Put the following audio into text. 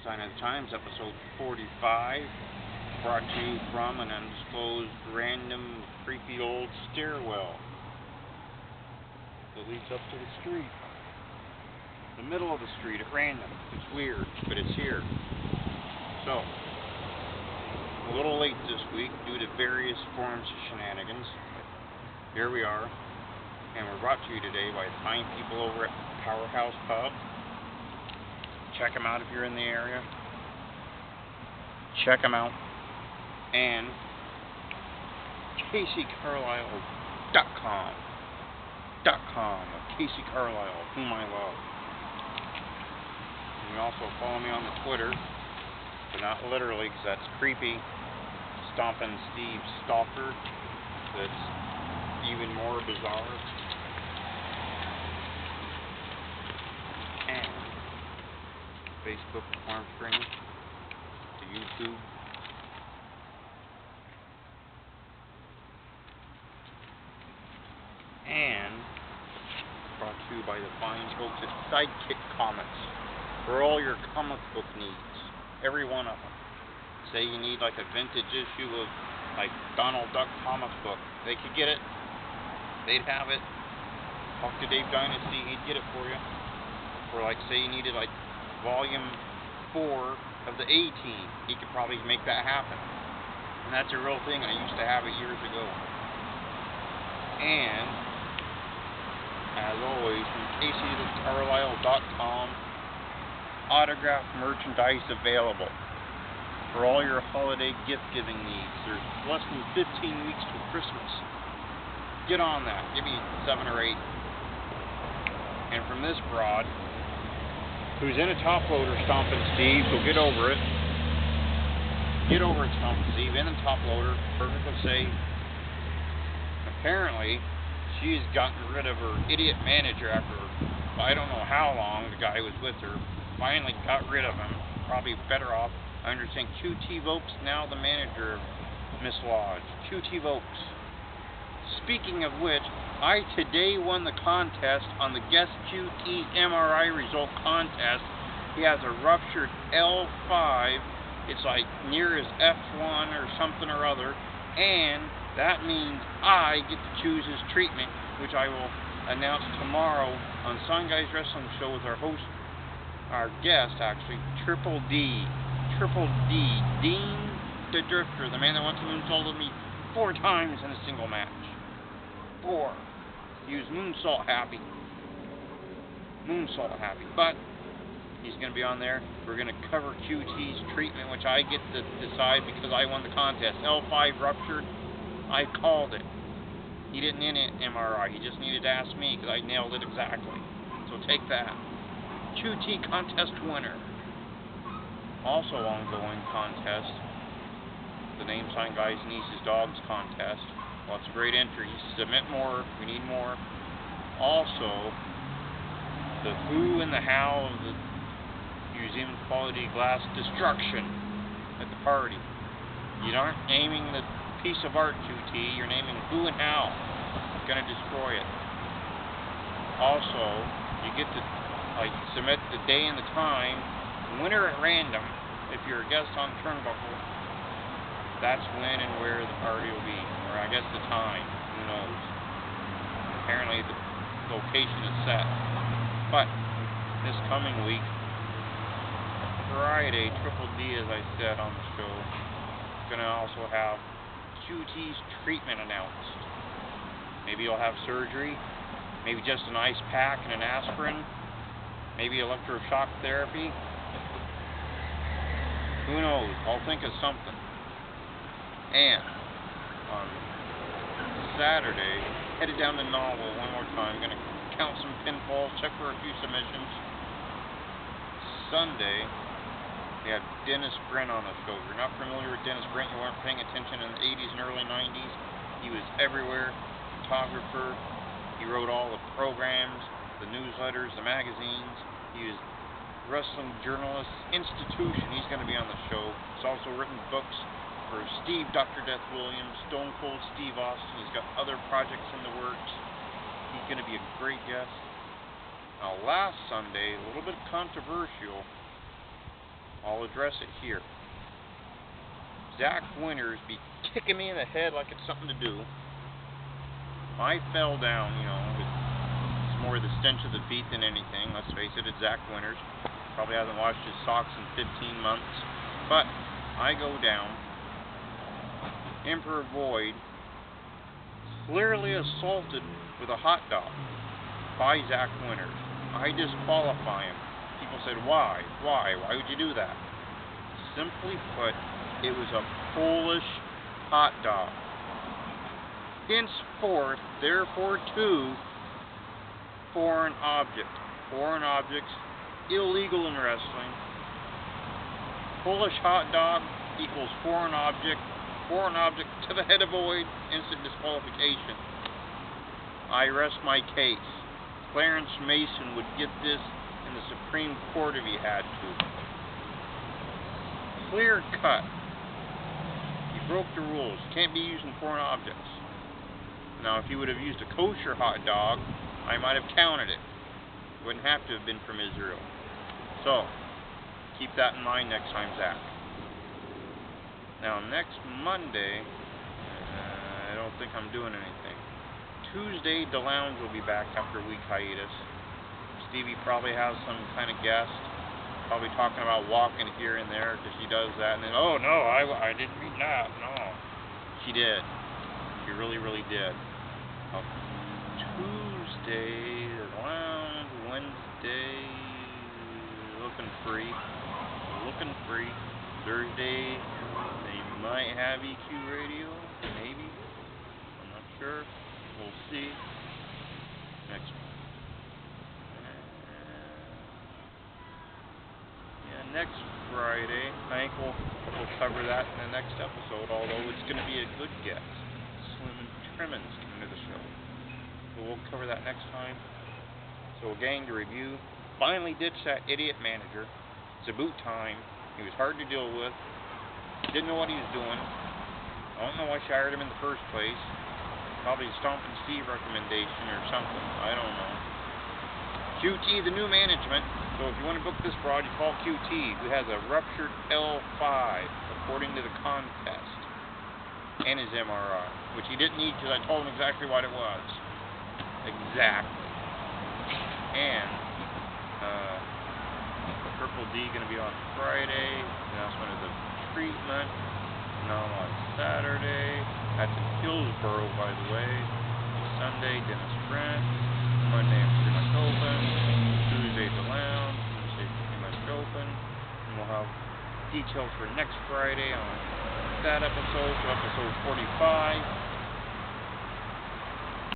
Sign of the Times, episode 45, brought to you from an undisclosed, random, creepy old stairwell that leads up to the street. The middle of the street at random. It's weird, but it's here. So, a little late this week due to various forms of shenanigans, but here we are, and we're brought to you today by the fine people over at Powerhouse Pub. Check them out if you're in the area. Check them out. And CaseyCarlisle.com. Casey Carlisle, whom I love. And you also follow me on the Twitter, but not literally, because that's creepy. Stompin' Steve Stalker. That's even more bizarre. And Facebook, Armstrong, to YouTube. And brought to you by the fine folks at Sidekick Comics for all your comic book needs. Every one of them. Say you need like a vintage issue of like Donald Duck comic book. They could get it. They'd have it. Talk to Dave Dynasty, he'd get it for you. Or like say you needed like volume 4 of the A-Team. He could probably make that happen. And that's a real thing. I used to have it years ago. And as always, from CaseyCarlisle.com, autographed merchandise available for all your holiday gift-giving needs. There's less than 15 weeks till Christmas. Get on that. Give me 7 or 8. And from this broad, who's in a top loader, Stompin' Steve, so get over it. Get over it, Stompin' Steve, in a top loader, perfectly safe. Apparently, she's gotten rid of her idiot manager after, I don't know how long the guy was with her. Finally got rid of him. Probably better off. I understand QT Vokes now the manager of Miss Lodge. QT Vokes. Speaking of which, I today won the contest on the Guess QT MRI result contest. He has a ruptured L5. It's like near his F1 or something or other. And that means I get to choose his treatment, which I will announce tomorrow on Sun Guys Wrestling Show with our host, our guest actually, Triple D. Triple D. Dean the Drifter, the man that once moonsaulted me 4 times in a single match. 4. He was moonsault happy. Moonsault happy. But he's going to be on there. We're going to cover QT's treatment, which I get to decide because I won the contest. L5 ruptured. I called it. He didn't need an MRI. He just needed to ask me because I nailed it exactly. So take that. QT contest winner. Also ongoing contest. The Name Sign Guys Nieces Dogs contest. Lots of great entries. Submit more. We need more. Also, the who and the how of the museum quality glass destruction at the party. You aren't naming the piece of art, QT. You're naming who and how. You're going to destroy it. Also, you get to submit the day and the time. Winner at random. If you're a guest on Turnbuckle, that's when and where the party will be. Or I guess the time. Who knows? Apparently the location is set. But this coming week, Friday, Triple D, as I said on the show, is going to also have QT's treatment announced. Maybe he'll have surgery. Maybe just an ice pack and an aspirin. Maybe electroshock therapy. Who knows? I'll think of something. And on Saturday, headed down to Novel one more time. Going to count some pinfalls, check for a few submissions. Sunday, we had Dennis Brent on the show. If you're not familiar with Dennis Brent, you weren't paying attention in the 80s and early 90s. He was everywhere. Photographer. He wrote all the programs, the newsletters, the magazines. He was Wrestling Journalist Institution. He's going to be on the show. He's also written books for Steve Dr. Death Williams, Stone Cold Steve Austin. He's got other projects in the works. He's going to be a great guest. Now, last Sunday, a little bit controversial. All I'll address it here. Zack Winters be kicking me in the head like it's something to do. I fell down, you know, it's more the stench of the feet than anything. Let's face it, it's Zack Winters. Probably hasn't washed his socks in 15 months. But I go down. Emperor Void clearly assaulted with a hot dog by Zack Winters. I disqualify him. People said, why? Why? Why would you do that? Simply put, it was a Polish hot dog. Henceforth, therefore, two foreign objects. Foreign objects, illegal in wrestling. Polish hot dog equals foreign object. Foreign object to the head of Void, instant disqualification. I rest my case. Clarence Mason would get this in the Supreme Court if he had to. Clear cut. He broke the rules. Can't be using foreign objects. Now, if he would have used a kosher hot dog, I might have counted it. Wouldn't have to have been from Israel. So, keep that in mind next time, Zach. Now, next Monday, I don't think I'm doing anything. Tuesday, the lounge will be back after a week hiatus. Stevie probably has some kind of guest. Probably talking about walking here and there because she does that. And then, oh no, I didn't mean that. No. She did. She really, really did. Tuesday, the lounge. Wednesday, looking free. Thursday, they might have EQ radio. Maybe. I'm not sure. We'll see. Next Friday, I think we'll cover that in the next episode, although it's going to be a good guest. Slim and Trimmins coming to the show. So we'll cover that next time. So gang, to review, finally ditched that idiot manager. It's about time. He was hard to deal with. Didn't know what he was doing. I don't know why she hired him in the first place. Probably a Stompin' Steve recommendation or something. I don't know. QT, the new management. So if you want to book this broad, you call QT, who has a ruptured L5, according to the contest, and his MRI, which he didn't need because I told him exactly what it was. Exactly. And Triple D going to be on Friday. Announcement of the treatment. Now on Saturday. That's in Hillsboro, by the way. Sunday, Dennis Brent. Monday, I'm pretty much open. Tuesday, the lounge. Wednesday, pretty much open. And we'll have details for next Friday on that episode, so episode 45.